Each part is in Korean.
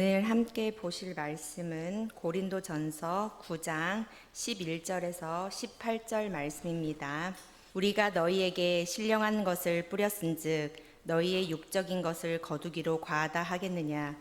오늘 함께 보실 말씀은 고린도전서 9장 11절에서 18절 말씀입니다. 우리가 너희에게 신령한 것을 뿌렸은즉 너희의 육적인 것을 거두기로 과하다 하겠느냐.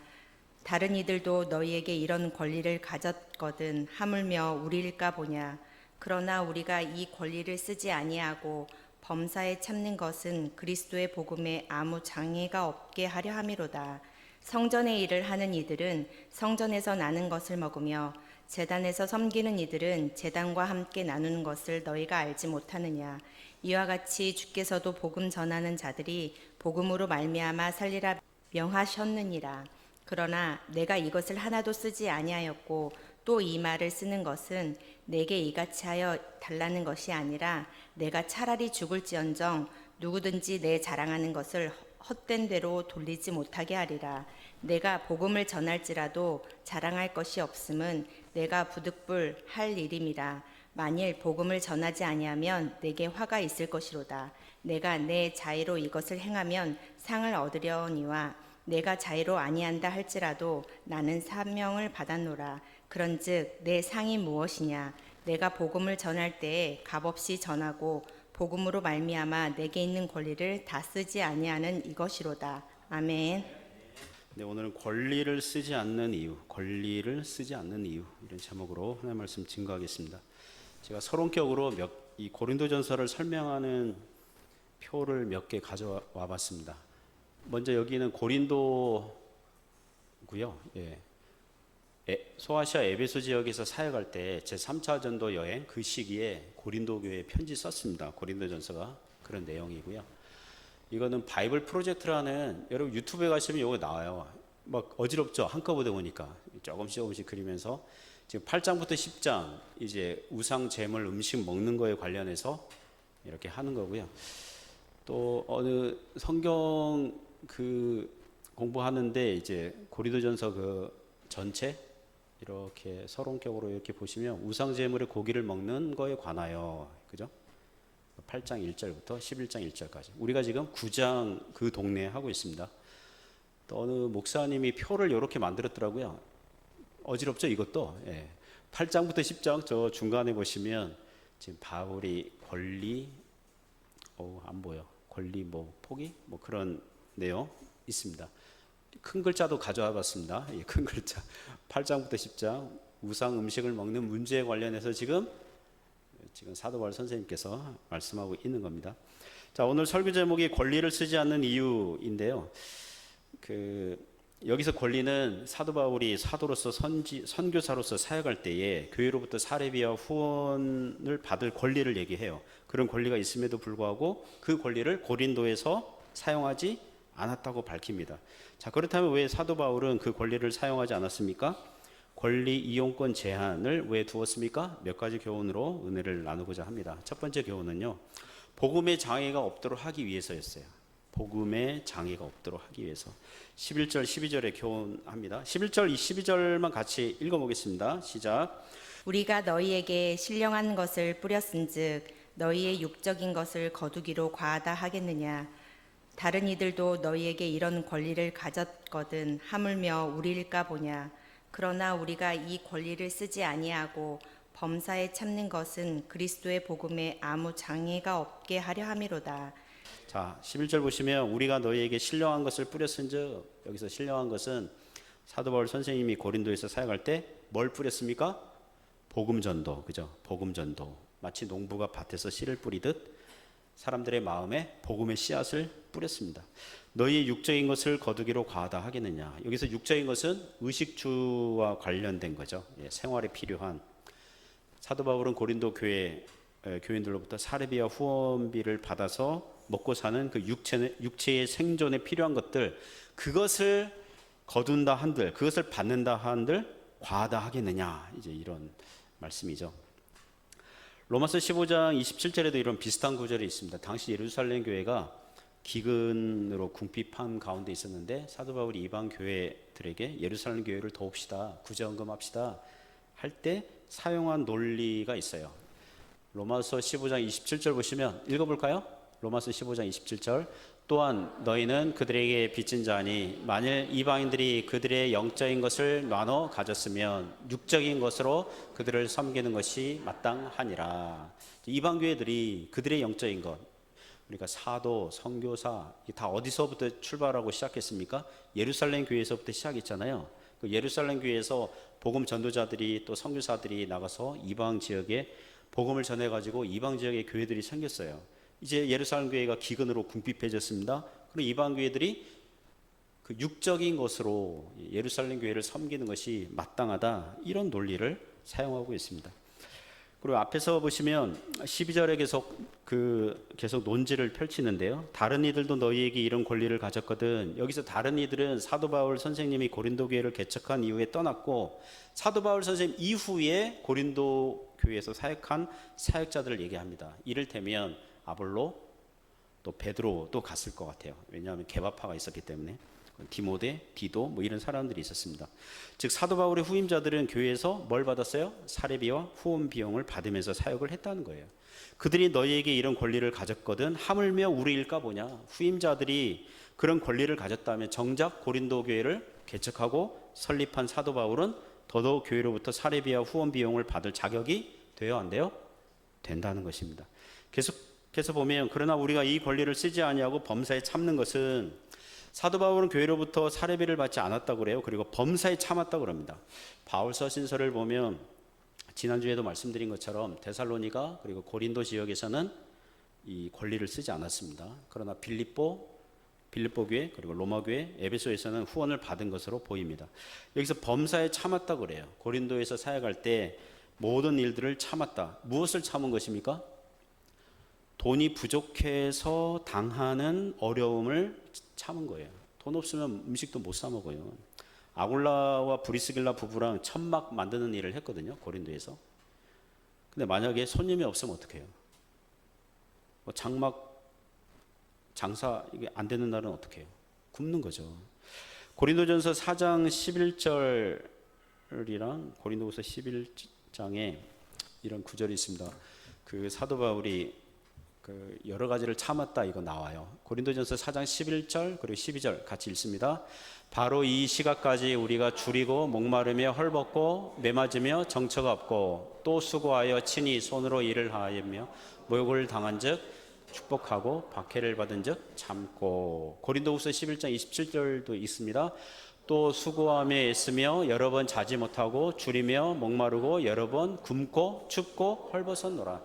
다른 이들도 너희에게 이런 권리를 가졌거든 하물며 우리일까 보냐. 그러나 우리가 이 권리를 쓰지 아니하고 범사에 참는 것은 그리스도의 복음에 아무 장애가 없게 하려 함이로다. 성전의 일을 하는 이들은 성전에서 나는 것을 먹으며 제단에서 섬기는 이들은 제단과 함께 나누는 것을 너희가 알지 못하느냐. 이와 같이 주께서도 복음 전하는 자들이 복음으로 말미암아 살리라 명하셨느니라. 그러나 내가 이것을 하나도 쓰지 아니하였고 또 이 말을 쓰는 것은 내게 이같이 하여 달라는 것이 아니라 내가 차라리 죽을지언정 누구든지 내 자랑하는 것을 헛된 대로 돌리지 못하게 하리라. 내가 복음을 전할지라도 자랑할 것이 없음은 내가 부득불 할 일임이라. 만일 복음을 전하지 아니하면 내게 화가 있을 것이로다. 내가 내 자의로 이것을 행하면 상을 얻으려니와 내가 자의로 아니한다 할지라도 나는 사명을 받았노라. 그런즉 내 상이 무엇이냐. 내가 복음을 전할 때에 값없이 전하고 복음으로 말미암아 내게 있는 권리를 다 쓰지 아니하는 이것이로다. 아멘. 네, 오늘은 권리를 쓰지 않는 이유, 권리를 쓰지 않는 이유, 이런 제목으로 하나님의 말씀 증거하겠습니다. 제가 서론격으로 이 고린도전서를 설명하는 표를 몇 개 가져와 봤습니다. 먼저 여기는 고린도고요. 소아시아 에베소 지역에서 사역할 때 제3차 전도 여행 그 시기에 고린도 교회에 편지 썼습니다. 고린도전서가 그런 내용이고요. 이거는 바이블 프로젝트라는, 여러분 유튜브에 가시면 이거 나와요. 막 어지럽죠? 한꺼번에 보니까 조금씩 그리면서 지금 8장부터 10장 이제 우상 제물 음식 먹는 거에 관련해서 이렇게 하는 거고요. 또 어느 성경 공부하는데 이제 고린도전서 전체 이렇게 서론격으로 이렇게 보시면 우상 제물의 고기를 먹는 거에 관하여, 그죠? 8장 1절부터 11장 1절까지. 우리가 지금 9장 그 동네에 하고 있습니다. 또 어느 목사님이 표를 이렇게 만들었더라고요. 어지럽죠, 이것도? 8장부터 10장 저 중간에 보시면 지금 바울이 권리, 안 보여. 권리 포기? 그런 내용 있습니다. 큰 글자도 가져와 봤습니다. 큰 글자. 8장부터 10장 우상 음식을 먹는 문제에 관련해서 지금 사도 바울 선생님께서 말씀하고 있는 겁니다. 자, 오늘 설교 제목이 권리를 쓰지 않는 이유인데요. 여기서 권리는 사도 바울이 사도로서 선교사로서 사역할 때에 교회로부터 사례비와 후원을 받을 권리를 얘기해요. 그런 권리가 있음에도 불구하고 그 권리를 고린도에서 사용하지 않았다고 밝힙니다. 자, 그렇다면 왜 사도 바울은 그 권리를 사용하지 않았습니까? 권리 이용권 제한을 왜 두었습니까? 몇 가지 교훈으로 은혜를 나누고자 합니다. 첫 번째 교훈은요, 복음의 장애가 없도록 하기 위해서였어요. 복음의 장애가 없도록 하기 위해서. 11절 12절에 교훈합니다. 11절 12절만 같이 읽어보겠습니다. 시작. 우리가 너희에게 신령한 것을 뿌렸은즉 너희의 육적인 것을 거두기로 과하다 하겠느냐. 다른 이들도 너희에게 이런 권리를 가졌거든 하물며 우리일까 보냐. 그러나 우리가 이 권리를 쓰지 아니하고 범사에 참는 것은 그리스도의 복음에 아무 장애가 없게 하려 함이로다. 자, 11절 보시면 우리가 너희에게 신령한 것을 뿌렸은즉, 여기서 신령한 것은 사도 바울 선생님이 고린도에서 사역할 때 뭘 뿌렸습니까? 복음 전도, 그죠? 복음 전도. 마치 농부가 밭에서 씨를 뿌리듯 사람들의 마음에 복음의 씨앗을 뿌렸습니다. 너희의 육적인 것을 거두기로 과하다 하겠느냐. 여기서 육적인 것은 의식주와 관련된 거죠. 생활에 필요한. 사도 바울은 고린도 교인들로부터 사례비와 후원비를 받아서 먹고 사는 그 육체의 생존에 필요한 것들, 그것을 거둔다 한들, 그것을 받는다 한들 과하다 하겠느냐. 이제 이런 말씀이죠. 로마서 15장 27절에도 이런 비슷한 구절이 있습니다. 당시 예루살렘 교회가 기근으로 궁핍한 가운데 있었는데 사도 바울이 이방 교회들에게 예루살렘 교회를 도웁시다, 구제헌금합시다 할 때 사용한 논리가 있어요. 로마서 15장 27절 보시면 읽어볼까요? 로마서 15장 27절. 또한 너희는 그들에게 빚진 자니 만일 이방인들이 그들의 영적인 것을 나눠 가졌으면 육적인 것으로 그들을 섬기는 것이 마땅하니라. 이방 교회들이 그들의 영적인 것, 그러니까 사도, 선교사 다 어디서부터 출발하고 시작했습니까? 예루살렘 교회에서부터 시작했잖아요. 그 예루살렘 교회에서 복음 전도자들이 또 선교사들이 나가서 이방 지역에 복음을 전해 가지고 이방 지역의 교회들이 생겼어요. 이제 예루살렘 교회가 기근으로 궁핍해졌습니다. 그리고 이방 교회들이 그 육적인 것으로 예루살렘 교회를 섬기는 것이 마땅하다, 이런 논리를 사용하고 있습니다. 그리고 앞에서 보시면 12절에 계속 논지를 펼치는데요. 다른 이들도 너희에게 이런 권리를 가졌거든. 여기서 다른 이들은 사도 바울 선생님이 고린도 교회를 개척한 이후에 떠났고, 사도 바울 선생님 이후에 고린도 교회에서 사역한 사역자들을 얘기합니다. 이를테면 아볼로, 또 베드로도 갔을 것 같아요. 왜냐하면 개바파가 있었기 때문에. 디모데, 디도 뭐 이런 사람들이 있었습니다. 즉 사도 바울의 후임자들은 교회에서 뭘 받았어요? 사례비와 후원 비용을 받으면서 사역을 했다는 거예요. 그들이 너희에게 이런 권리를 가졌거든 하물며 우리일까 보냐. 후임자들이 그런 권리를 가졌다면 정작 고린도 교회를 개척하고 설립한 사도 바울은 더더욱 교회로부터 사례비와 후원 비용을 받을 자격이 돼요, 안 돼요? 된다는 것입니다. 계속해서 보면 그러나 우리가 이 권리를 쓰지 아니하고 범사에 참는 것은, 사도 바울은 교회로부터 사례비를 받지 않았다고 그래요. 그리고 범사에 참았다고 그럽니다. 바울 서신서를 보면 지난주에도 말씀드린 것처럼 데살로니가 그리고 고린도 지역에서는 이 권리를 쓰지 않았습니다. 그러나 빌립보 교회 그리고 로마 교회, 에베소에서는 후원을 받은 것으로 보입니다. 여기서 범사에 참았다고 그래요. 고린도에서 사역할 때 모든 일들을 참았다. 무엇을 참은 것입니까? 돈이 부족해서 당하는 어려움을 참은 거예요. 돈 없으면 음식도 못 사 먹어요. 아굴라와 브리스길라 부부랑 천막 만드는 일을 했거든요, 고린도에서. 근데 만약에 손님이 없으면 어떡해요? 뭐 장사 이게 안 되는 날은 어떡해요? 굶는 거죠. 고린도전서 4장 11절이랑 고린도후서 11장에 이런 구절이 있습니다. 그 사도 바울이 그 여러 가지를 참았다, 이거 나와요. 고린도전서 4장 11절 그리고 12절 같이 읽습니다. 바로 이 시각까지 우리가 줄이고 목마르며 헐벗고 매맞으며 정처가 없고 또 수고하여 친히 손으로 일을 하며 모욕을 당한즉 축복하고 박해를 받은즉 참고. 고린도후서 11장 27절도 있습니다. 또 수고하며 애쓰며 여러 번 자지 못하고 줄이며 목마르고 여러 번 굶고 춥고 헐벗었노라.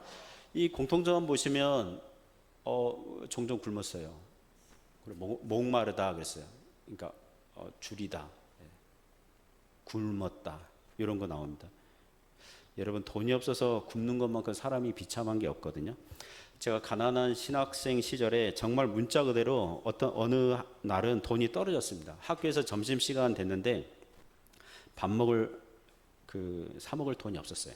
이 공통점 보시면 종종 굶었어요. 그리고 목마르다 그랬어요. 그러니까 줄이다, 굶었다, 이런 거 나옵니다. 여러분, 돈이 없어서 굶는 것만큼 사람이 비참한 게 없거든요. 제가 가난한 신학생 시절에 정말 문자 그대로 어느 날은 돈이 떨어졌습니다. 학교에서 점심시간 됐는데 사 먹을 돈이 없었어요.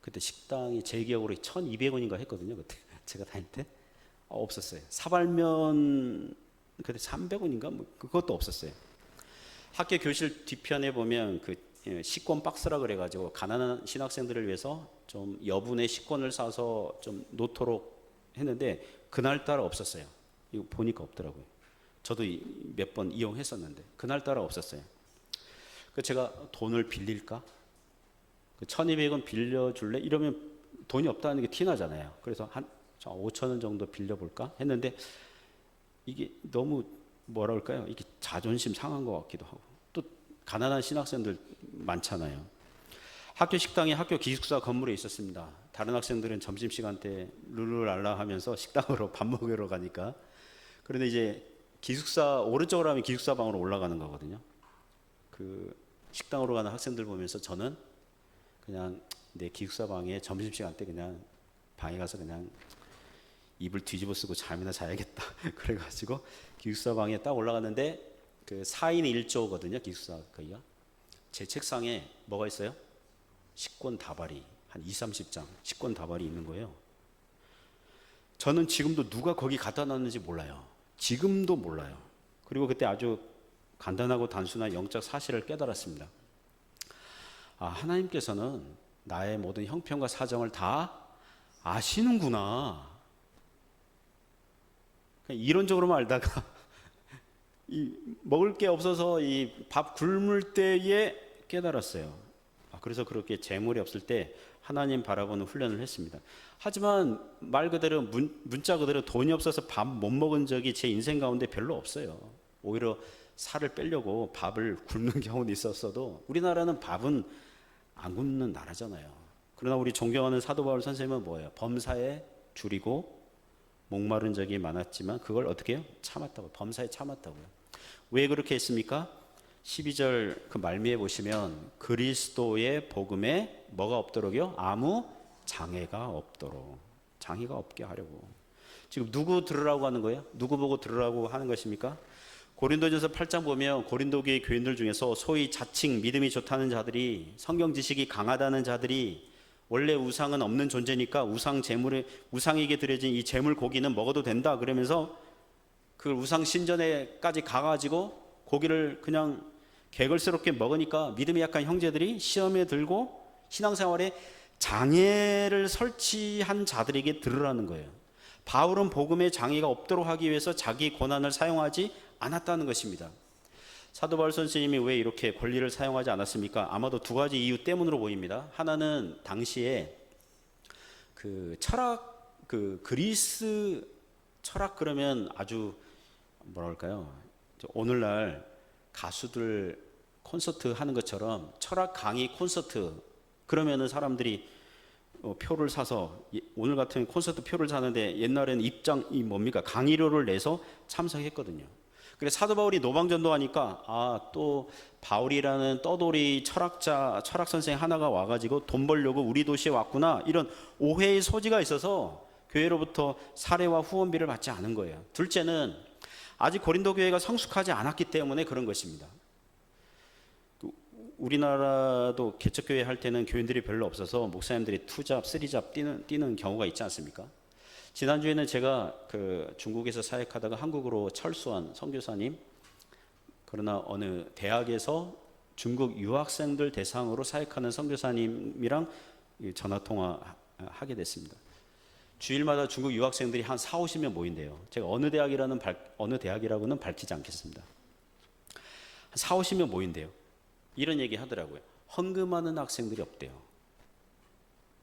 그때 식당이 제 기억으로 1,200원인가 했거든요. 그때 제가 다닐 때 없었어요. 사발면 그때 300원인가 뭐 그것도 없었어요. 학교 교실 뒤편에 보면 그 식권 박스라 그래가지고 가난한 신학생들을 위해서 좀 여분의 식권을 사서 좀 놓도록 했는데 그날따라 없었어요. 이거 보니까 없더라고요. 저도 몇 번 이용했었는데 그날따라 없었어요. 그 제가 돈을 빌릴까? 1,200원 빌려줄래? 이러면 돈이 없다는 게 티나잖아요. 그래서 한 5,000원 정도 빌려볼까? 했는데 이게 너무 뭐라 그럴까요? 이게 자존심 상한 것 같기도 하고, 또 가난한 신학생들 많잖아요. 학교 식당에 학교 기숙사 건물에 있었습니다. 다른 학생들은 점심시간 때 룰루랄라 하면서 식당으로 밥 먹으러 가니까. 그런데 이제 기숙사 오른쪽으로 하면 기숙사 방으로 올라가는 거거든요. 그 식당으로 가는 학생들 보면서 저는 그냥 내 기숙사 방에 점심시간 때 그냥 방에 가서 그냥 이불 뒤집어 쓰고 잠이나 자야겠다. 그래가지고 기숙사 방에 딱 올라갔는데 그 4인 1조거든요, 기숙사 거기가. 제 책상에 뭐가 있어요? 식권 다발이 한 20-30장 식권 다발이 있는 거예요. 저는 지금도 누가 거기 갖다 놨는지 몰라요. 지금도 몰라요. 그리고 그때 아주 간단하고 단순한 영적 사실을 깨달았습니다. 하나님께서는 나의 모든 형편과 사정을 다 아시는구나. 그냥 이론적으로만 알다가 이 먹을 게 없어서 이 밥 굶을 때에 깨달았어요. 그래서 그렇게 재물이 없을 때 하나님 바라보는 훈련을 했습니다. 하지만 말 그대로 문자 그대로 돈이 없어서 밥 못 먹은 적이 제 인생 가운데 별로 없어요. 오히려 살을 빼려고 밥을 굶는 경우도 있었어도 우리나라는 밥은 안 굶는 나라잖아요. 그러나 우리 존경하는 사도 바울 선생님은 뭐예요? 범사에 줄이고 목마른 적이 많았지만 그걸 어떻게 해요? 참았다고. 범사에 참았다고요. 왜 그렇게 했습니까? 12절 그 말미에 보시면 그리스도의 복음에 뭐가 없도록요? 아무 장애가 없도록. 장애가 없게 하려고. 지금 누구 들으라고 하는 거예요? 누구 보고 들으라고 하는 것입니까? 고린도전서 8장 보면 고린도교회 교인들 중에서 소위 자칭 믿음이 좋다는 자들이, 성경 지식이 강하다는 자들이 원래 우상은 없는 존재니까 우상에게 드려진 이 제물 고기는 먹어도 된다 그러면서 그 우상 신전에까지 가가지고 고기를 그냥 개걸스럽게 먹으니까 믿음이 약한 형제들이 시험에 들고 신앙생활에 장애를 설치한 자들에게 들으라는 거예요. 바울은 복음에 장애가 없도록 하기 위해서 자기 고난을 사용하지 않았다는 것입니다. 사도 바울 선생님이 왜 이렇게 권리를 사용하지 않았습니까? 아마도 두 가지 이유 때문으로 보입니다. 하나는 당시에 그 철학, 그리스 철학 그러면 아주 뭐랄까요? 오늘날 가수들 콘서트 하는 것처럼 철학 강의 콘서트 그러면은 사람들이 표를 사서, 오늘 같은 콘서트 표를 사는데 옛날에는 입장이 뭡니까? 강의료를 내서 참석했거든요. 그래서 사도 바울이 노방전도하니까 또 바울이라는 떠돌이 철학 선생 하나가 와가지고 돈 벌려고 우리 도시에 왔구나, 이런 오해의 소지가 있어서 교회로부터 사례와 후원비를 받지 않은 거예요. 둘째는 아직 고린도 교회가 성숙하지 않았기 때문에 그런 것입니다. 우리나라도 개척교회 할 때는 교인들이 별로 없어서 목사님들이 투잡, 쓰리잡 뛰는 경우가 있지 않습니까? 지난주에는 제가 그 중국에서 사역하다가 한국으로 철수한 선교사님, 그러나 어느 대학에서 중국 유학생들 대상으로 사역하는 선교사님이랑 전화통화하게 됐습니다. 주일마다 중국 유학생들이 한 4, 50명 모인대요. 제가 어느 대학이라고는 밝히지 않겠습니다. 한 4, 50명 모인대요. 이런 얘기 하더라고요. 헌금하는 학생들이 없대요.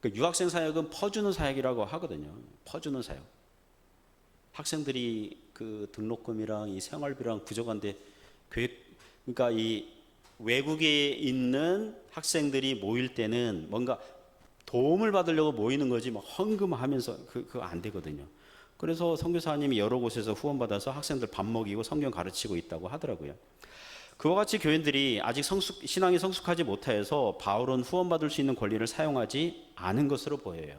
그 유학생 사역은 퍼주는 사역이라고 하거든요. 퍼주는 사역. 학생들이 그 등록금이랑 이 생활비랑 부족한데 그러니까 이 외국에 있는 학생들이 모일 때는 뭔가 도움을 받으려고 모이는 거지 막 헌금하면서 그거 안 되거든요. 그래서 선교사님이 여러 곳에서 후원받아서 학생들 밥 먹이고 성경 가르치고 있다고 하더라고요. 그와 같이 교인들이 아직 신앙이 성숙하지 못해서 바울은 후원받을 수 있는 권리를 사용하지 않은 것으로 보여요.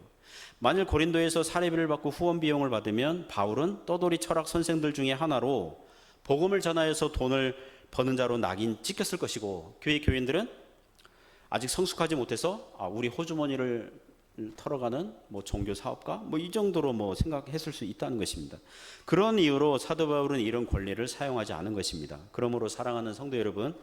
만일 고린도에서 사례비를 받고 후원 비용을 받으면 바울은 떠돌이 철학 선생들 중에 하나로 복음을 전하여서 돈을 버는 자로 낙인 찍혔을 것이고, 교회 교인들은 아직 성숙하지 못해서 우리 호주머니를 털어가는 종교 사업가 이 정도로 생각했을 수 있다는 것입니다. 그런 이유로 사도 바울은 이런 권리를 사용하지 않은 것입니다. 그러므로 사랑하는 성도 여러분,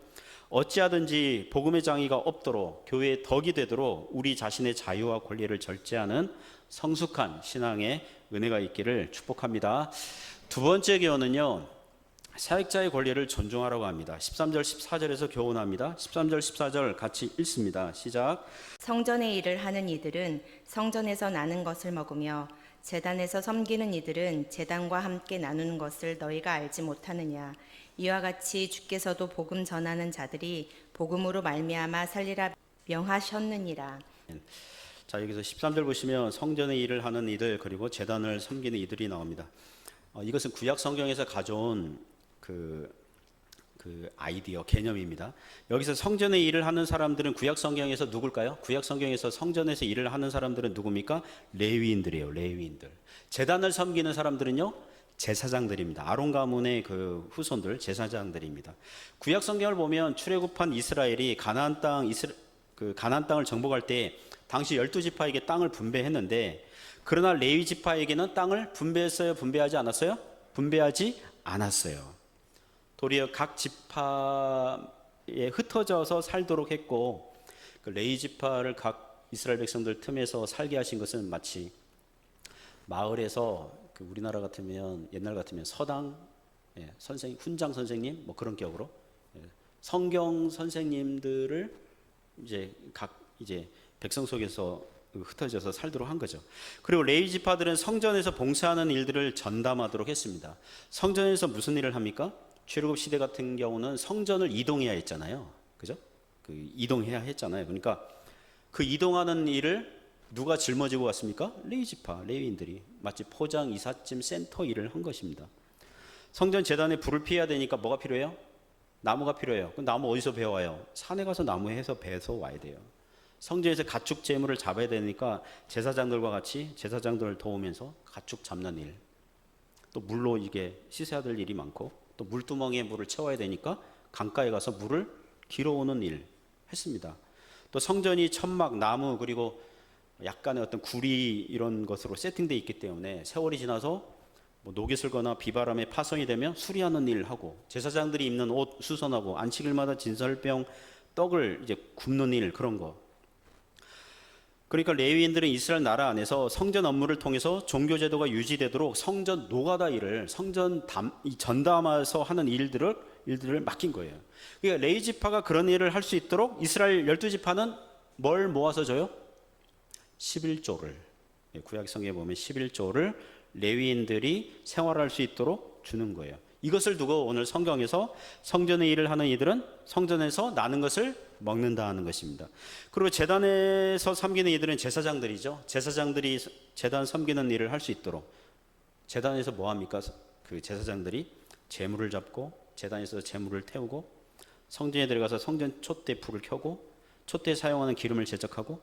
어찌하든지 복음의 장애가 없도록 교회의 덕이 되도록 우리 자신의 자유와 권리를 절제하는 성숙한 신앙의 은혜가 있기를 축복합니다. 두 번째 교훈은요, 사역자의 권리를 존중하라고 합니다. 13절 14절에서 교훈합니다. 13절 14절 같이 읽습니다. 시작. 성전의 일을 하는 이들은 성전에서 나는 것을 먹으며 제단에서 섬기는 이들은 제단과 함께 나누는 것을 너희가 알지 못하느냐. 이와 같이 주께서도 복음 전하는 자들이 복음으로 말미암아 살리라 명하셨느니라. 자, 여기서 13절 보시면 성전의 일을 하는 이들 그리고 제단을 섬기는 이들이 나옵니다. 이것은 구약 성경에서 가져온 그 아이디어, 개념입니다. 여기서 성전의 일을 하는 사람들은 구약 성경에서 누굴까요? 구약 성경에서 성전에서 일을 하는 사람들은 누굽니까? 레위인들이에요. 레위인들. 제단을 섬기는 사람들은요, 제사장들입니다. 아론 가문의 그 후손들, 제사장들입니다. 구약 성경을 보면 출애굽한 이스라엘이 가나안 땅을 정복할 때 당시 12지파에게 땅을 분배했는데, 그러나 레위 지파에게는 땅을 분배했어요? 분배하지 않았어요? 분배하지 않았어요. 도리어 각 지파에 흩어져서 살도록 했고, 그 레위 지파를 각 이스라엘 백성들 틈에서 살게 하신 것은 마치 마을에서 그 우리나라 같으면 옛날 같으면 서당 선생 훈장 선생님 뭐 그런 격으로 성경 선생님들을 이제 각 이제 백성 속에서 흩어져서 살도록 한 거죠. 그리고 레위 지파들은 성전에서 봉사하는 일들을 전담하도록 했습니다. 성전에서 무슨 일을 합니까? 출애굽 시대 같은 경우는 성전을 이동해야 했잖아요. 그죠? 그 이동해야 했잖아요. 그러니까 그 이동하는 일을 누가 짊어지고 갔습니까? 레위 지파, 레위인들이 마치 포장, 이삿짐, 센터 일을 한 것입니다. 성전 제단에 불을 피해야 되니까 뭐가 필요해요? 나무가 필요해요. 그 나무 어디서 베어와요? 산에 가서 나무 해서 베서 와야 돼요. 성전에서 가축 제물을 잡아야 되니까 제사장들과 같이 제사장들을 도우면서 가축 잡는 일, 또 물로 이게 씻어야 될 일이 많고 또 물두멍에 물을 채워야 되니까 강가에 가서 물을 길어오는 일 했습니다. 또 성전이 천막, 나무 그리고 약간의 어떤 구리 이런 것으로 세팅되어 있기 때문에 세월이 지나서 뭐 녹이 슬거나 비바람에 파손이 되면 수리하는 일을 하고 제사장들이 입는 옷 수선하고 안식일마다 진설병 떡을 이제 굽는 일 그런 거. 그러니까 레위인들은 이스라엘 나라 안에서 성전 업무를 통해서 종교 제도가 유지되도록 성전 노가다 일을 전담해서 하는 일들을 맡긴 거예요. 그러니까 레위 지파가 그런 일을 할 수 있도록 이스라엘 12지파는 뭘 모아서 줘요? 11조를. 구약 성경에 보면 11조를 레위인들이 생활할 수 있도록 주는 거예요. 이것을 두고 오늘 성경에서 성전의 일을 하는 이들은 성전에서 나는 것을 먹는다 하는 것입니다. 그리고 제단에서 섬기는 이들은 제사장들이죠. 제사장들이 제단 섬기는 일을 할 수 있도록 제단에서 뭐 합니까? 그 제사장들이 제물을 잡고 제단에서 제물을 태우고 성전에 들어가서 성전 촛대 불을 켜고 촛대에 사용하는 기름을 제적하고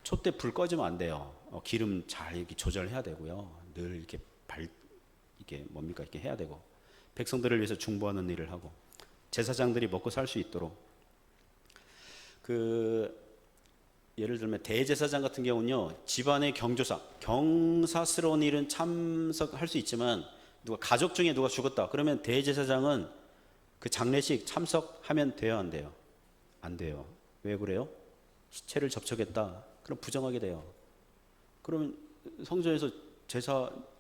촛대 불 꺼지면 안 돼요. 기름 잘 이렇게 조절해야 되고요. 늘 이렇게 이게 뭡니까 이렇게 해야 되고 백성들을 위해서 중보하는 일을 하고 제사장들이 먹고 살 수 있도록 예를 들면 대제사장 같은 경우는요 집안의 경사스러운 일은 참석할 수 있지만 누가 가족 중에 누가 죽었다 그러면 대제사장은 그 장례식 참석하면 돼요 안 돼요? 안 돼요. 왜 그래요? 시체를 접촉했다. 그럼 부정하게 돼요. 그러면 성전에서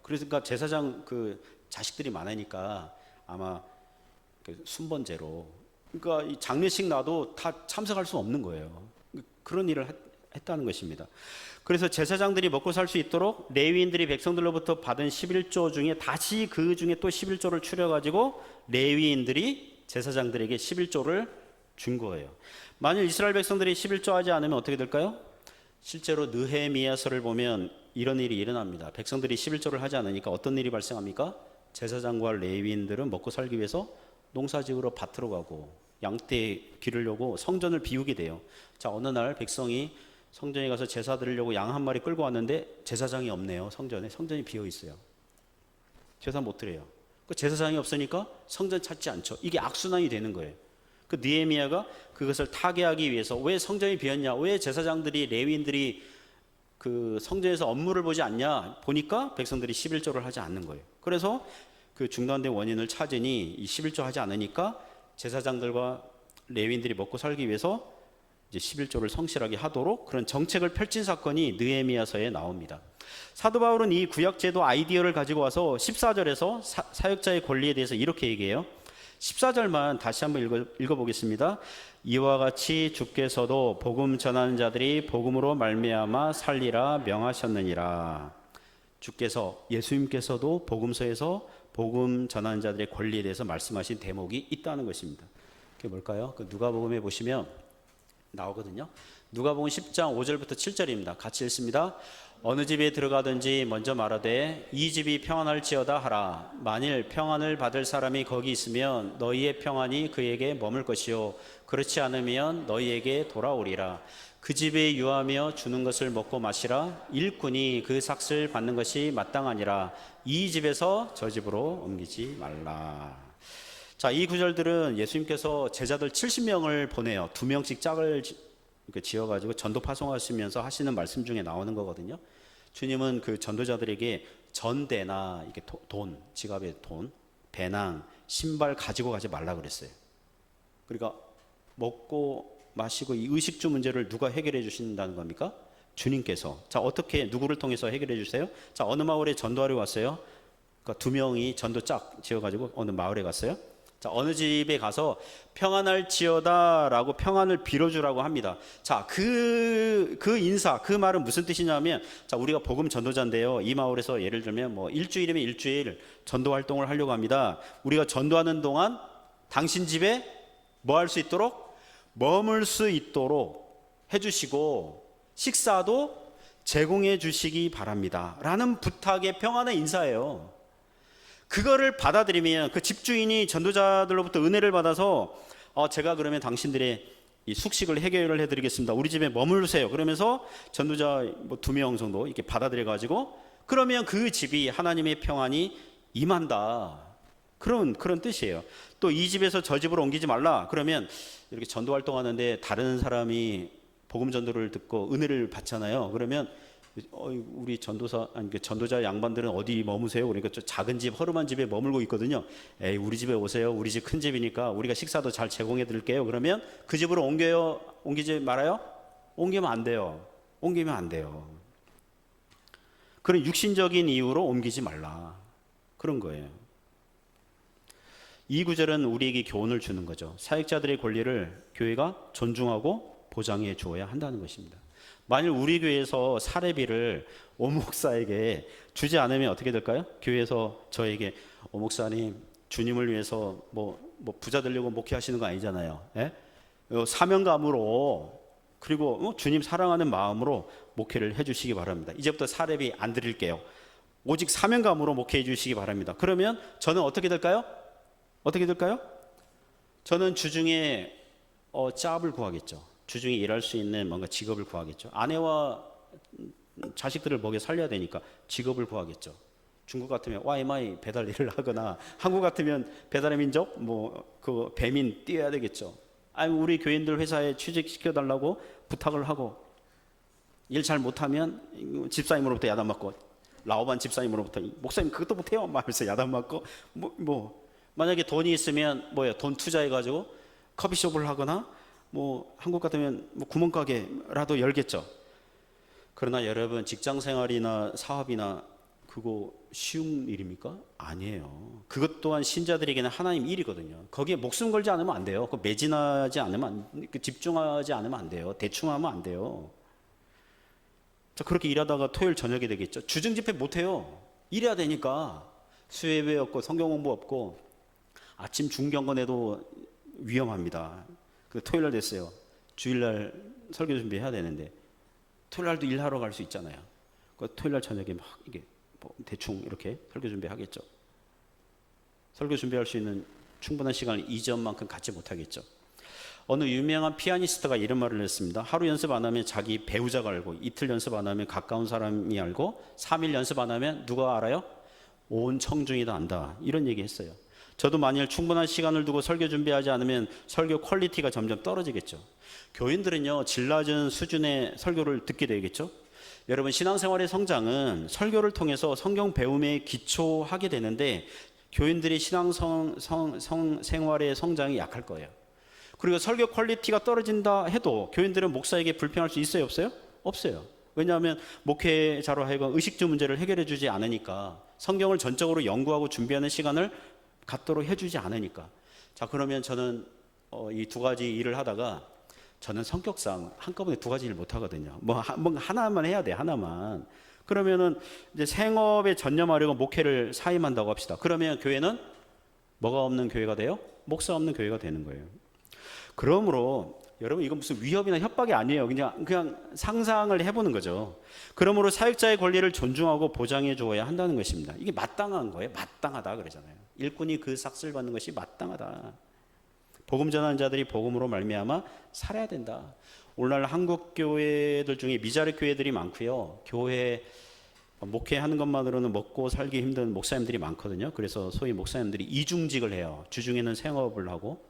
그러니까 제사장 그 자식들이 많으니까 아마 그 순번제로 그러니까 이 장례식 나도 다 참석할 수 없는 거예요. 그런 일을 했다는 것입니다. 그래서 제사장들이 먹고 살 수 있도록 레위인들이 백성들로부터 받은 11조 중에 다시 그 중에 또 11조를 추려가지고 레위인들이 제사장들에게 11조를 준 거예요. 만일 이스라엘 백성들이 11조 하지 않으면 어떻게 될까요? 실제로 느헤미야서를 보면 이런 일이 일어납니다. 백성들이 11조를 하지 않으니까 어떤 일이 발생합니까? 제사장과 레위인들은 먹고 살기 위해서 농사지으러 밭으로 가고 양떼 기르려고 성전을 비우게 돼요. 자, 어느 날 백성이 성전에 가서 제사 드리려고 양 한 마리 끌고 왔는데 제사장이 없네요. 성전이 비어 있어요. 제사 못 드려요. 그 제사장이 없으니까 성전 찾지 않죠. 이게 악순환이 되는 거예요. 그 느헤미야가 그것을 타개하기 위해서 왜 성전이 비었냐? 왜 제사장들이 레위인들이 그 성전에서 업무를 보지 않냐? 보니까 백성들이 11조를 하지 않는 거예요. 그래서 그 중단된 원인을 찾으니 이 11조 하지 않으니까 제사장들과 레위인들이 먹고 살기 위해서 이제 11조를 성실하게 하도록 그런 정책을 펼친 사건이 느헤미야서에 나옵니다. 사도 바울은 이 구약 제도 아이디어를 가지고 와서 14절에서 사역자의 권리에 대해서 이렇게 얘기해요. 14절만 다시 한번 읽어보겠습니다. 이와 같이 주께서도 복음 전하는 자들이 복음으로 말미암아 살리라 명하셨느니라. 주께서 예수님께서도 복음서에서 복음 전하는 자들의 권리에 대해서 말씀하신 대목이 있다는 것입니다. 그게 뭘까요? 그 누가복음에 보시면 나오거든요. 누가복음 10장 5절부터 7절입니다. 같이 읽습니다. 어느 집에 들어가든지 먼저 말하되 이 집이 평안할지어다 하라. 만일 평안을 받을 사람이 거기 있으면 너희의 평안이 그에게 머물 것이요 그렇지 않으면 너희에게 돌아오리라. 그 집에 유하며 주는 것을 먹고 마시라. 일꾼이 그 삭을 받는 것이 마땅하니라. 이 집에서 저 집으로 옮기지 말라. 자, 이 구절들은 예수님께서 제자들 70명을 보내요. 2명씩 짝을 지어가지고 전도 파송하시면서 하시는 말씀 중에 나오는 거거든요. 주님은 그 전도자들에게 전대나 이게 돈, 지갑에 돈, 배낭, 신발 가지고 가지 말라 그랬어요. 그러니까 먹고 마시고 이 의식주 문제를 누가 해결해 주신다는 겁니까? 주님께서. 자, 어떻게 누구를 통해서 해결해 주세요? 자, 어느 마을에 전도하러 왔어요? 그러니까 두 명이 전도 짝 지어가지고 어느 마을에 갔어요. 자, 어느 집에 가서 평안할지어다라고 평안을 빌어주라고 합니다. 자, 그 인사, 그 말은 무슨 뜻이냐면, 자, 우리가 복음 전도자인데요. 이 마을에서 예를 들면 뭐 일주일이면 일주일 전도 활동을 하려고 합니다. 우리가 전도하는 동안 당신 집에 뭐 할 수 있도록? 머물 수 있도록 해주시고 식사도 제공해 주시기 바랍니다. 라는 부탁의 평안의 인사예요. 그거를 받아들이면 그 집주인이 전도자들로부터 은혜를 받아서 제가 그러면 당신들의 이 숙식을 해결을 해드리겠습니다. 우리 집에 머무르세요. 그러면서 전도자 뭐 2명 정도 이렇게 받아들여 가지고 그러면 그 집이 하나님의 평안이 임한다. 그런 뜻이에요. 또 이 집에서 저 집으로 옮기지 말라. 그러면 이렇게 전도 활동하는데 다른 사람이 복음 전도를 듣고 은혜를 받잖아요. 그러면 우리 전도자 양반들은 어디 머무세요? 그러니까 저 작은 집, 허름한 집에 머물고 있거든요. 에이, 우리 집에 오세요. 우리 집 큰 집이니까 우리가 식사도 잘 제공해 드릴게요. 그러면 그 집으로 옮겨요? 옮기지 말아요? 옮기면 안 돼요. 옮기면 안 돼요. 그런 육신적인 이유로 옮기지 말라. 그런 거예요. 이 구절은 우리에게 교훈을 주는 거죠. 사역자들의 권리를 교회가 존중하고 보장해 주어야 한다는 것입니다. 만일 우리 교회에서 사례비를 오 목사에게 주지 않으면 어떻게 될까요? 교회에서 저에게 오 목사님 주님을 위해서 뭐 부자 되려고 목회하시는 거 아니잖아요. 예? 사명감으로 그리고 주님 사랑하는 마음으로 목회를 해주시기 바랍니다. 이제부터 사례비 안 드릴게요. 오직 사명감으로 목회해 주시기 바랍니다. 그러면 저는 어떻게 될까요? 어떻게 될까요? 저는 주중에 짭을 구하겠죠. 주중에 일할 수 있는 뭔가 직업을 구하겠죠. 아내와 자식들을 먹여 살려야 되니까 직업을 구하겠죠. 중국 같으면 YMI 배달 일을 하거나 한국 같으면 배달의 민족 그 배민 뛰어야 되겠죠. 아니면 우리 교인들 회사에 취직시켜 달라고 부탁을 하고 일 잘 못하면 집사님으로부터 야단 맞고 라오반 집사님으로부터 목사님 그것도 못해요 말면서 야단 맞고 만약에 돈이 있으면 돈 투자해 가지고 커피숍을 하거나 한국 같으면 구멍가게라도 열겠죠. 그러나 여러분 직장 생활이나 사업이나 그거 쉬운 일입니까? 아니에요. 그것 또한 신자들에게는 하나님 일이거든요. 거기에 목숨 걸지 않으면 안 돼요. 매진하지 않으면 집중하지 않으면 안 돼요. 대충 하면 안 돼요. 자, 그렇게 일하다가 토요일 저녁이 되겠죠. 주중 집회 못 해요. 일해야 되니까 수예배 없고 성경 공부 없고 아침 중경건에도 위험합니다. 토요일 날 됐어요. 주일날 설교 준비해야 되는데 토요일 날도 일하러 갈 수 있잖아요. 토요일 날 저녁에 막 이게 대충 이렇게 설교 준비하겠죠. 설교 준비할 수 있는 충분한 시간을 이전만큼 갖지 못하겠죠. 어느 유명한 피아니스트가 이런 말을 했습니다. 하루 연습 안 하면 자기 배우자가 알고, 이틀 연습 안 하면 가까운 사람이 알고, 3일 연습 안 하면 누가 알아요? 온 청중이 다 안다. 이런 얘기 했어요. 저도 만일 충분한 시간을 두고 설교 준비하지 않으면 설교 퀄리티가 점점 떨어지겠죠. 교인들은요, 질 낮은 수준의 설교를 듣게 되겠죠. 여러분, 신앙생활의 성장은 설교를 통해서 성경 배움에 기초하게 되는데 교인들이 신앙생활의 성장이 약할 거예요. 그리고 설교 퀄리티가 떨어진다 해도 교인들은 목사에게 불평할 수 있어요, 없어요? 없어요. 왜냐하면 목회자로 하여금 의식주 문제를 해결해 주지 않으니까, 성경을 전적으로 연구하고 준비하는 시간을 갖도록 해주지 않으니까. 자, 그러면 저는 이 두 가지 일을 하다가 저는 성격상 한꺼번에 두 가지 일 못 하거든요. 하나만 해야 돼, 하나만. 그러면은 이제 생업에 전념하려고 목회를 사임한다고 합시다. 그러면 교회는 뭐가 없는 교회가 돼요? 목사 없는 교회가 되는 거예요. 그러므로 여러분, 이건 무슨 위협이나 협박이 아니에요. 그냥 상상을 해보는 거죠. 그러므로 사역자의 권리를 존중하고 보장해 주어야 한다는 것입니다. 이게 마땅한 거예요. 마땅하다 그러잖아요. 일꾼이 그 삭슬 받는 것이 마땅하다. 복음 전하는 자들이 복음으로 말미암아 살아야 된다. 오늘날 한국 교회들 중에 미자립 교회들이 많고요. 교회 목회하는 것만으로는 먹고 살기 힘든 목사님들이 많거든요. 그래서 소위 목사님들이 이중직을 해요. 주중에는 생업을 하고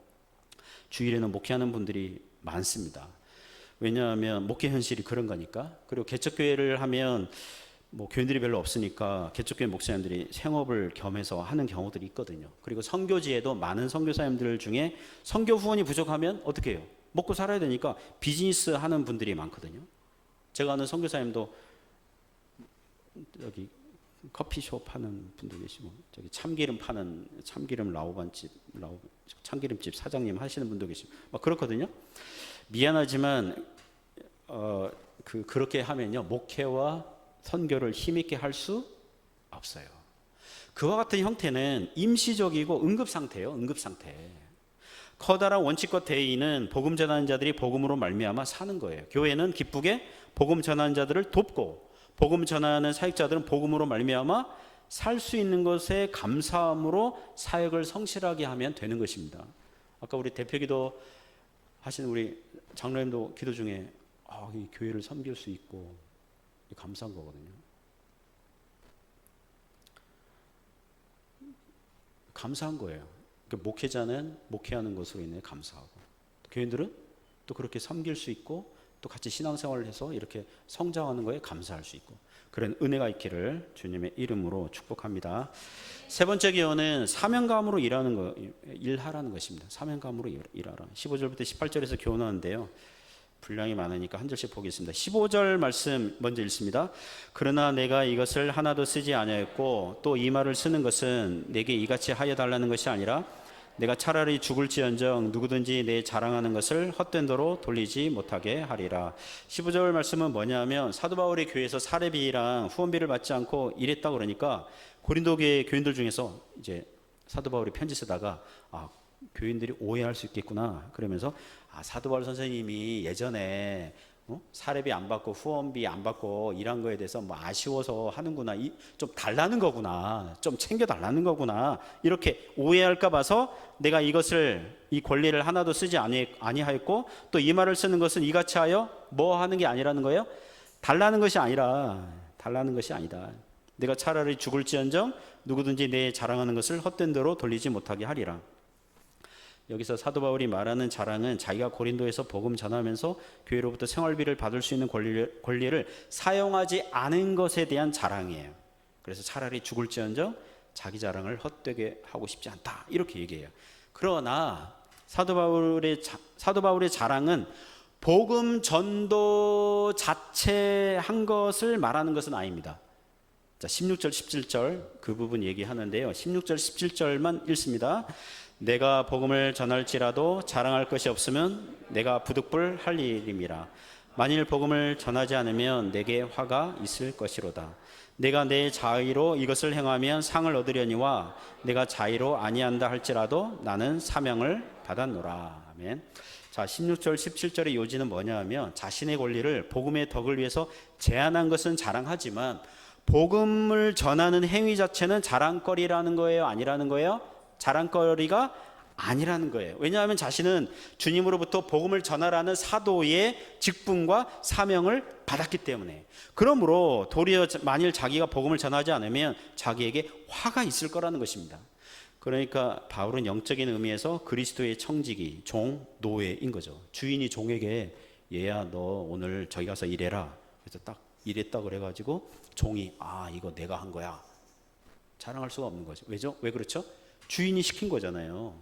주일에는 목회하는 분들이 많습니다. 왜냐하면 목회 현실이 그런 거니까. 그리고 개척교회를 하면 교인들이 별로 없으니까 개척교회 목사님들이 생업을 겸해서 하는 경우들이 있거든요. 그리고 선교지에도 많은 선교사님들 중에 선교 후원이 부족하면 어떻게 해요? 먹고 살아야 되니까 비즈니스 하는 분들이 많거든요. 제가 아는 선교사님도 여기 커피숍 파는 분도 계시고, 저기 참기름 파는 참기름 라오반집 참기름집 사장님 하시는 분도 계시고 막 그렇거든요. 미안하지만 그렇게 하면요 목회와 선교를 힘있게 할 수 없어요. 그와 같은 형태는 임시적이고 응급 상태예요. 응급 상태. 커다란 원칙과 대의는 복음 전하는 자들이 복음으로 말미암아 사는 거예요. 교회는 기쁘게 복음 전하는 자들을 돕고 복음 전하는 사역자들은 복음으로 말미암아 살 수 있는 것에 감사함으로 사역을 성실하게 하면 되는 것입니다. 아까 우리 대표기도 하시는 우리 장로님도 기도 중에 이 교회를 섬길 수 있고 감사한 거거든요. 감사한 거예요. 그러니까 목회자는 목회하는 것으로 인해 감사하고, 교인들은 또 그렇게 섬길 수 있고 또 같이 신앙생활을 해서 이렇게 성장하는 거에 감사할 수 있고, 그런 은혜가 있기를 주님의 이름으로 축복합니다. 세 번째 기호는 사명감으로 일하라는 것입니다. 사명감으로 일하라. 15절부터 18절에서 교훈하는데요. 분량이 많으니까 한 절씩 보겠습니다. 15절 말씀 먼저 읽습니다. 그러나 내가 이것을 하나도 쓰지 아니하였고 또 이 말을 쓰는 것은 내게 이같이 하여 달라는 것이 아니라 내가 차라리 죽을지언정 누구든지 내 자랑하는 것을 헛된 도로 돌리지 못하게 하리라. 15절 말씀은 뭐냐면 사도 바울이 교회에서 사례비랑 후원비를 받지 않고 일했다 그러니까 고린도 교회 교인들 중에서 이제 사도 바울이 편지 쓰다가 교인들이 오해할 수 있겠구나 그러면서 사도 바울 선생님이 예전에 사례비 안 받고 후원비 안 받고 일한 거에 대해서 아쉬워서 하는구나, 좀 달라는 거구나, 좀 챙겨 달라는 거구나, 이렇게 오해할까 봐서 내가 이 권리를 하나도 쓰지 아니하였고 또 이 말을 쓰는 것은 이같이 하여 뭐 하는 게 아니라는 거예요. 달라는 것이 아니다. 내가 차라리 죽을지언정 누구든지 내 자랑하는 것을 헛된 대로 돌리지 못하게 하리라. 여기서 사도 바울이 말하는 자랑은 자기가 고린도에서 복음 전하면서 교회로부터 생활비를 받을 수 있는 권리를 사용하지 않은 것에 대한 자랑이에요. 그래서 차라리 죽을지언정 자기 자랑을 헛되게 하고 싶지 않다 이렇게 얘기해요. 그러나 사도 바울의 자랑은 복음 전도 자체 한 것을 말하는 것은 아닙니다. 자, 16절 17절 그 부분 얘기하는데요. 16절 17절만 읽습니다. 내가 복음을 전할지라도 자랑할 것이 없으면 내가 부득불 할 일임이라. 만일 복음을 전하지 않으면 내게 화가 있을 것이로다. 내가 내 자의로 이것을 행하면 상을 얻으려니와 내가 자의로 아니한다 할지라도 나는 사명을 받았노라. 아멘. 자, 16절 17절의 요지는 뭐냐 하면 자신의 권리를 복음의 덕을 위해서 제한한 것은 자랑하지만 복음을 전하는 행위 자체는 자랑거리라는 거예요, 아니라는 거예요? 자랑거리가 아니라는 거예요. 왜냐하면 자신은 주님으로부터 복음을 전하라는 사도의 직분과 사명을 받았기 때문에. 그러므로 도리어 만일 자기가 복음을 전하지 않으면 자기에게 화가 있을 거라는 것입니다. 그러니까 바울은 영적인 의미에서 그리스도의 청지기, 종, 노예인 거죠. 주인이 종에게 얘야 너 오늘 저기 가서 일해라. 그래서 딱 일했다 그래가지고 종이 이거 내가 한 거야. 자랑할 수가 없는 거죠. 왜죠? 왜 그렇죠? 주인이 시킨 거잖아요.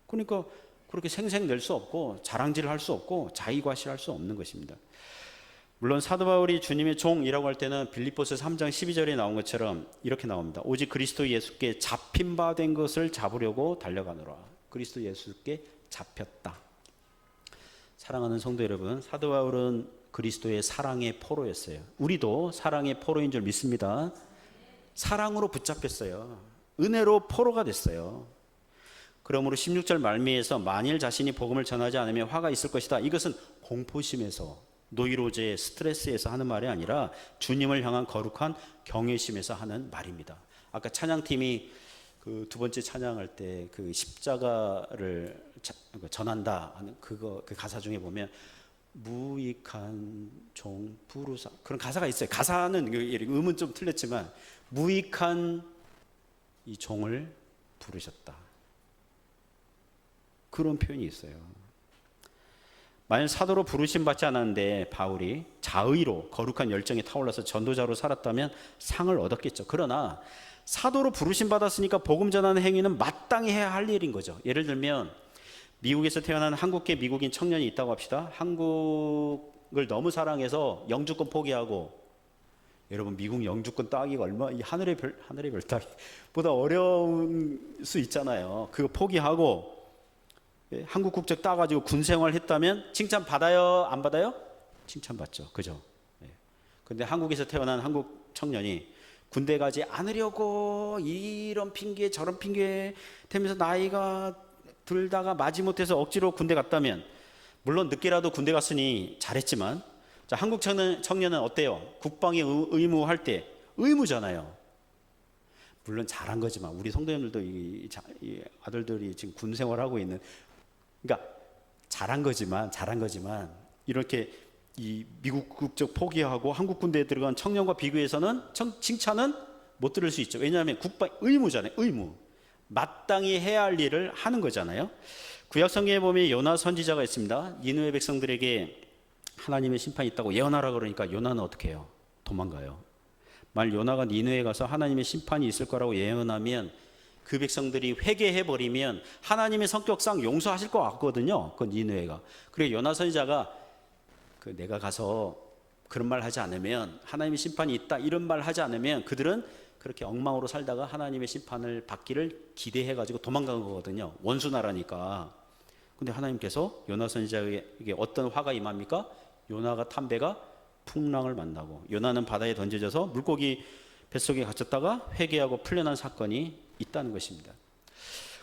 그러니까 그렇게 생색낼 수 없고 자랑질을 할 수 없고 자의과시할 수 없는 것입니다. 물론 사도 바울이 주님의 종이라고 할 때는 빌립보서 3장 12절에 나온 것처럼 이렇게 나옵니다. 오직 그리스도 예수께 잡힌 바 된 것을 잡으려고 달려가노라. 그리스도 예수께 잡혔다. 사랑하는 성도 여러분, 사도 바울은 그리스도의 사랑의 포로였어요. 우리도 사랑의 포로인 줄 믿습니다. 사랑으로 붙잡혔어요. 은혜로 포로가 됐어요. 그러므로 16절 말미에서 만일 자신이 복음을 전하지 않으면 화가 있을 것이다. 이것은 공포심에서, 노이로제, 스트레스에서 하는 말이 아니라 주님을 향한 거룩한 경외심에서 하는 말입니다. 아까 찬양팀이 그 두 번째 찬양할 때 그 십자가를 전한다 하는 그 가사 중에 보면 무익한 종 부르사 그런 가사가 있어요. 가사는 음은 좀 틀렸지만 무익한 이 종을 부르셨다. 그런 표현이 있어요. 만약 사도로 부르심 받지 않았는데 바울이 자의로 거룩한 열정에 타올라서 전도자로 살았다면 상을 얻었겠죠. 그러나 사도로 부르심 받았으니까 복음 전하는 행위는 마땅히 해야 할 일인 거죠. 예를 들면 미국에서 태어난 한국계 미국인 청년이 있다고 합시다. 한국 한국을 너무 사랑해서 영주권 포기하고, 여러분 미국 영주권 따기가 얼마, 이 하늘의 별 따기보다 어려운 수 있잖아요. 그거 포기하고 한국 국적 따가지고 군 생활했다면 칭찬 받아요, 안 받아요? 칭찬 받죠, 그죠? 근데 한국에서 태어난 한국 청년이 군대 가지 않으려고 이런 핑계 저런 핑계 대면서 나이가 들다가 마지못해서 억지로 군대 갔다면, 물론 늦게라도 군대 갔으니 잘했지만, 자, 한국 청년은 어때요? 국방의 의무할 때 의무잖아요. 물론 잘한 거지만 우리 성도님들도 이 아들들이 지금 군 생활하고 있는, 그러니까 잘한 거지만 이렇게 이 미국 국적 포기하고 한국 군대에 들어간 청년과 비교해서는 칭찬은 못 들을 수 있죠. 왜냐하면 국방 의무잖아요. 의무. 마땅히 해야 할 일을 하는 거잖아요. 구약 성경에 보면 요나 선지자가 있습니다. 니느웨 백성들에게 하나님의 심판이 있다고 예언하라 그러니까 요나는 어떻게 해요? 도망가요. 만약 요나가 니느웨에 가서 하나님의 심판이 있을 거라고 예언하면 그 백성들이 회개해 버리면 하나님의 성격상 용서하실 것 같거든요. 그 니느웨가. 그리고 요나 선지자가 내가 가서 그런 말 하지 않으면, 하나님의 심판이 있다 이런 말 하지 않으면 그들은 그렇게 엉망으로 살다가 하나님의 심판을 받기를 기대해 가지고 도망간 거거든요. 원수 나라니까. 근데 하나님께서 요나 선지자에게 어떤 화가 임합니까? 요나가 탄 배가 풍랑을 만나고 요나는 바다에 던져져서 물고기 뱃속에 갇혔다가 회개하고 풀려난 사건이 있다는 것입니다.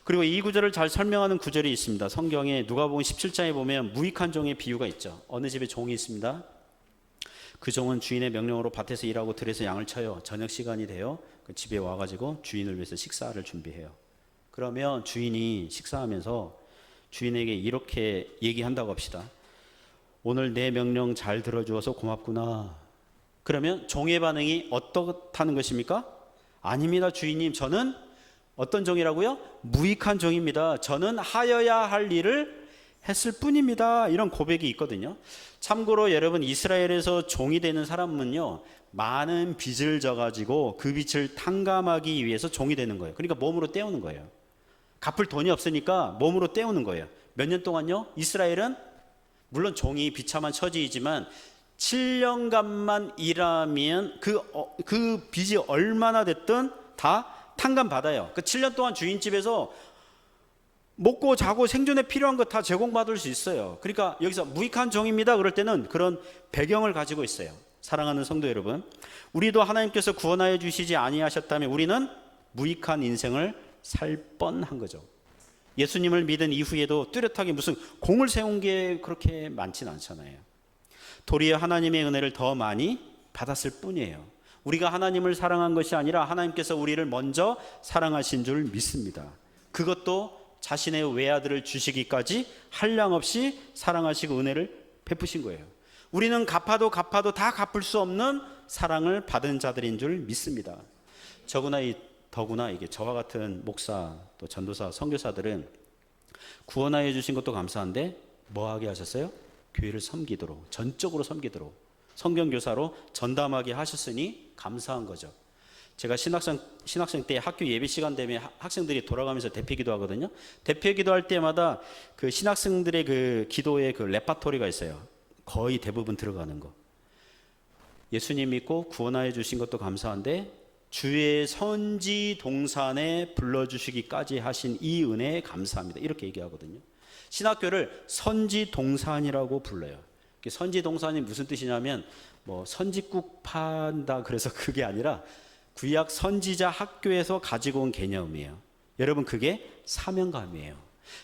그리고 이 구절을 잘 설명하는 구절이 있습니다. 성경에 누가복음 17장에 보면 무익한 종의 비유가 있죠. 어느 집에 종이 있습니다. 그 종은 주인의 명령으로 밭에서 일하고 들에서 양을 쳐요. 저녁 시간이 돼요. 그 집에 와가지고 주인을 위해서 식사를 준비해요. 그러면 주인이 식사하면서 주인에게 이렇게 얘기한다고 합시다. 오늘 내 명령 잘 들어주어서 고맙구나. 그러면 종의 반응이 어떻다는 것입니까? 아닙니다, 주인님. 저는 어떤 종이라고요? 무익한 종입니다. 저는 하여야 할 일을 했을 뿐입니다. 이런 고백이 있거든요. 참고로 여러분, 이스라엘에서 종이 되는 사람은요, 많은 빚을 져가지고 그 빚을 탕감하기 위해서 종이 되는 거예요. 그러니까 몸으로 때우는 거예요. 갚을 돈이 없으니까 몸으로 때우는 거예요. 몇 년 동안요? 이스라엘은 물론 종이 비참한 처지이지만 7년간만 일하면 그 빚이 얼마나 됐든 다 탕감 받아요. 그 7년 동안 주인집에서 먹고 자고 생존에 필요한 것 다 제공받을 수 있어요. 그러니까 여기서 무익한 종입니다 그럴 때는 그런 배경을 가지고 있어요. 사랑하는 성도 여러분, 우리도 하나님께서 구원하여 주시지 아니하셨다면 우리는 무익한 인생을 살 뻔한 거죠. 예수님을 믿은 이후에도 뚜렷하게 무슨 공을 세운 게 그렇게 많지는 않잖아요. 도리어 하나님의 은혜를 더 많이 받았을 뿐이에요. 우리가 하나님을 사랑한 것이 아니라 하나님께서 우리를 먼저 사랑하신 줄 믿습니다. 그것도 자신의 외아들을 주시기까지 한량없이 사랑하시고 은혜를 베푸신 거예요. 우리는 갚아도 다 갚을 수 없는 사랑을 받은 자들인 줄 믿습니다. 더구나 이게 저와 같은 목사 또 전도사 선교사들은 구원하여 주신 것도 감사한데 뭐 하게 하셨어요? 교회를 섬기도록, 전적으로 섬기도록 성경교사로 전담하게 하셨으니 감사한 거죠. 제가 신학생 때 학교 예배 시간 되면 학생들이 돌아가면서 대표기도 하거든요. 대표기도 할 때마다 그 신학생들의 그 기도의 그 레파토리가 있어요. 거의 대부분 들어가는 거. 예수님 믿고 구원하여 주신 것도 감사한데 주의 선지 동산에 불러주시기까지 하신 이 은혜에 감사합니다. 이렇게 얘기하거든요. 신학교를 선지 동산이라고 불러요. 선지 동산이 무슨 뜻이냐면 뭐 선지국 판다 그래서 그게 아니라 구약 선지자 학교에서 가지고 온 개념이에요. 여러분, 그게 사명감이에요.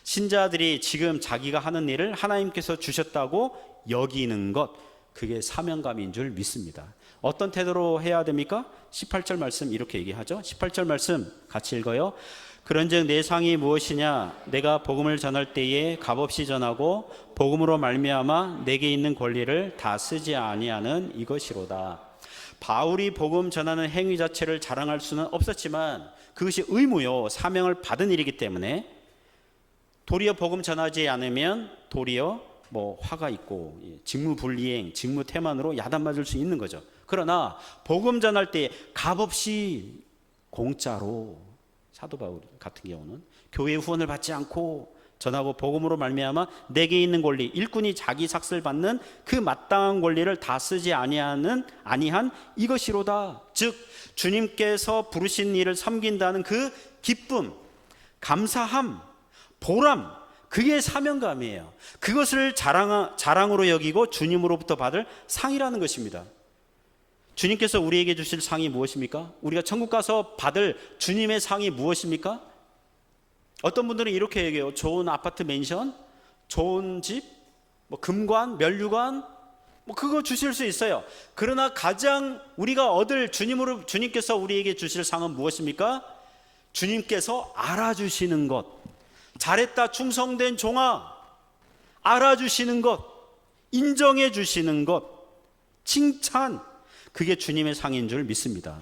신자들이 지금 자기가 하는 일을 하나님께서 주셨다고 여기는 것, 그게 사명감인 줄 믿습니다. 어떤 태도로 해야 됩니까? 18절 말씀 이렇게 얘기하죠. 18절 말씀 같이 읽어요. 그런즉 내 상이 무엇이냐? 내가 복음을 전할 때에 값없이 전하고 복음으로 말미암아 내게 있는 권리를 다 쓰지 아니하는 이것이로다. 바울이 복음 전하는 행위 자체를 자랑할 수는 없었지만 그것이 의무요, 사명을 받은 일이기 때문에 도리어 복음 전하지 않으면 도리어 뭐 화가 있고 직무 불이행, 직무 태만으로 야단 맞을 수 있는 거죠. 그러나 복음 전할 때 값없이 공짜로, 사도 바울 같은 경우는 교회 후원을 받지 않고 전하고 복음으로 말미암아 내게 있는 권리, 일꾼이 자기 삭슬 받는 그 마땅한 권리를 다 쓰지 아니한 이것이로다. 즉 주님께서 부르신 일을 섬긴다는 그 기쁨, 감사함, 보람, 그게 사명감이에요. 그것을 자랑으로 여기고 주님으로부터 받을 상이라는 것입니다. 주님께서 우리에게 주실 상이 무엇입니까? 우리가 천국 가서 받을 주님의 상이 무엇입니까? 어떤 분들은 이렇게 얘기해요. 좋은 아파트 맨션, 좋은 집, 뭐 금관, 면류관, 뭐 그거 주실 수 있어요. 그러나 가장 우리가 얻을 주님께서 우리에게 주실 상은 무엇입니까? 주님께서 알아주시는 것. 잘했다 충성된 종아, 알아주시는 것, 인정해 주시는 것, 칭찬, 그게 주님의 상인 줄 믿습니다.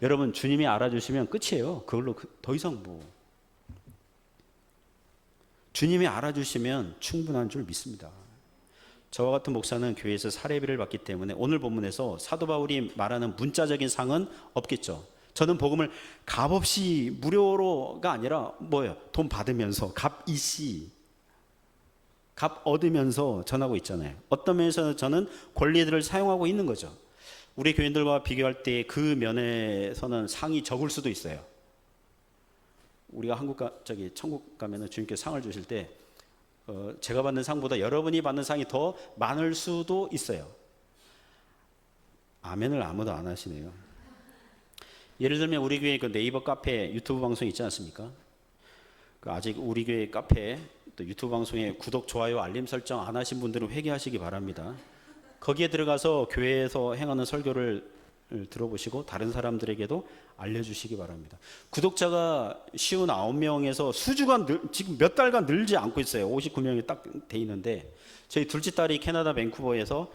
여러분, 주님이 알아주시면 끝이에요. 그걸로 더 이상 주님이 알아주시면 충분한 줄 믿습니다. 저와 같은 목사는 교회에서 사례비를 받기 때문에 오늘 본문에서 사도 바울이 말하는 문자적인 상은 없겠죠. 저는 복음을 값없이 무료로가 아니라 뭐예요? 돈 받으면서 값이시, 값 얻으면서 전하고 있잖아요. 어떤 면에서 저는 권리들을 사용하고 있는 거죠. 우리 교인들과 비교할 때 그 면에서는 상이 적을 수도 있어요. 우리가 천국 가면은 주님께 상을 주실 때 제가 받는 상보다 여러분이 받는 상이 더 많을 수도 있어요. 아멘을 아무도 안 하시네요. 예를 들면 우리 교회 그 네이버 카페 유튜브 방송 있지 않습니까? 아직 우리 교회 카페 또 유튜브 방송에 구독, 좋아요, 알림 설정 안 하신 분들은 회개하시기 바랍니다. 거기에 들어가서 교회에서 행하는 설교를 들어보시고 다른 사람들에게도 알려주시기 바랍니다. 구독자가 59명에서 수주간 지금 몇 달간 늘지 않고 있어요. 59명이 딱 돼 있는데 저희 둘째 딸이 캐나다 밴쿠버에서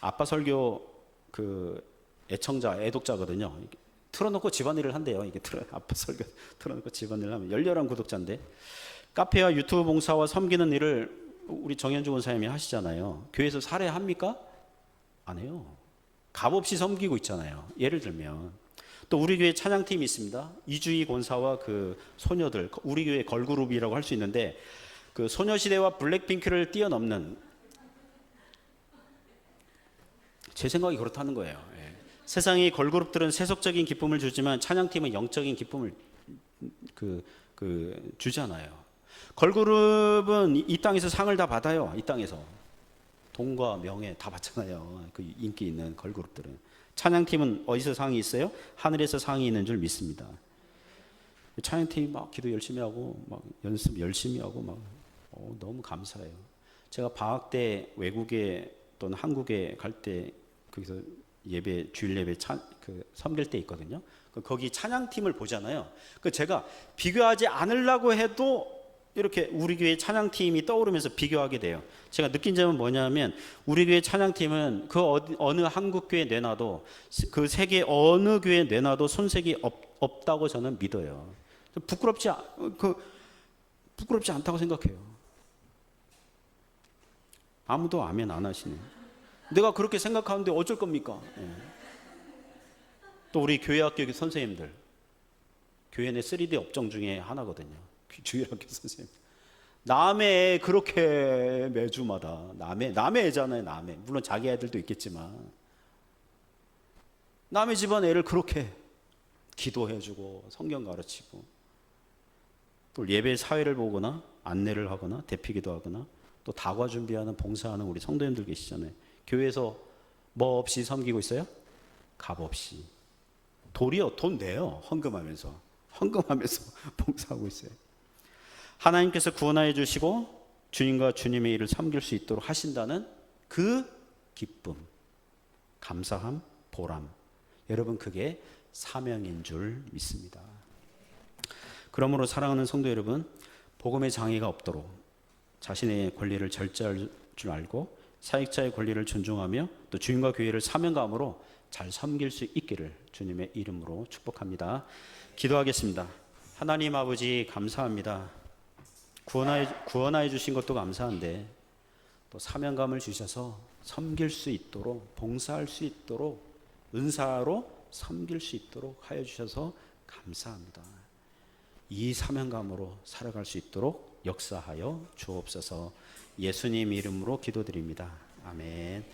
아빠 설교 그 애독자거든요. 틀어놓고 집안일을 한대요. 아빠 설교 틀어놓고 집안일을 하면 열렬한 구독자인데, 카페와 유튜브 봉사와 섬기는 일을 우리 정현주 원사님이 하시잖아요. 교회에서 살해합니까? 안 해요. 값없이 섬기고 있잖아요. 예를 들면 또 우리 교회 찬양팀이 있습니다. 이주희 권사와 그 소녀들, 우리 교회 걸그룹이라고 할 수 있는데 그 소녀시대와 블랙핑크를 뛰어넘는, 제 생각이 그렇다는 거예요. 예. 세상의 걸그룹들은 세속적인 기쁨을 주지만 찬양팀은 영적인 기쁨을 주잖아요. 걸그룹은 이 땅에서 상을 다 받아요. 이 땅에서 돈과 명예 다 받잖아요. 그 인기 있는 걸그룹들은. 찬양팀은 어디서 상이 있어요? 하늘에서 상이 있는 줄 믿습니다. 찬양팀이 막 기도 열심히 하고 막 연습 열심히 하고 막 너무 감사해요. 제가 방학 때 외국에 또는 한국에 갈 때 거기서 예배, 주일 예배 섬길 때 있거든요. 거기 찬양팀을 보잖아요. 제가 비교하지 않으려고 해도 이렇게 우리 교회 찬양팀이 떠오르면서 비교하게 돼요. 제가 느낀 점은 뭐냐면 우리 교회 찬양팀은 그 어느 한국 교회 내놔도, 그 세계 어느 교회 내놔도 손색이 없다고 저는 믿어요. 부끄럽지 않다고 생각해요. 아무도 아멘 안 하시네. 내가 그렇게 생각하는데 어쩔 겁니까? 예. 또 우리 교회학교 선생님들, 교회 내 3D 업종 중에 하나거든요. 주일학교 선생님. 남의 그렇게 매주마다 남의 애잖아요. 남의, 물론 자기 애들도 있겠지만 남의 집안 애를 그렇게 기도해주고 성경 가르치고 또 예배 사회를 보거나 안내를 하거나 대피기도 하거나 또 다과 준비하는 봉사하는 우리 성도님들 계시잖아요. 교회에서 뭐 없이 섬기고 있어요? 값 없이. 도리어 돈 내요. 헌금하면서 봉사하고 있어요. 하나님께서 구원하여 주시고 주님과 주님의 일을 섬길 수 있도록 하신다는 그 기쁨, 감사함, 보람, 여러분 그게 사명인 줄 믿습니다. 그러므로 사랑하는 성도 여러분, 복음의 장애가 없도록 자신의 권리를 절제할 줄 알고 사역자의 권리를 존중하며 또 주님과 교회를 사명감으로 잘 섬길 수 있기를 주님의 이름으로 축복합니다. 기도하겠습니다. 하나님 아버지 감사합니다. 구원하여 주신 것도 감사한데 또 사명감을 주셔서 섬길 수 있도록, 봉사할 수 있도록, 은사로 섬길 수 있도록 하여 주셔서 감사합니다. 이 사명감으로 살아갈 수 있도록 역사하여 주옵소서. 예수님 이름으로 기도드립니다. 아멘.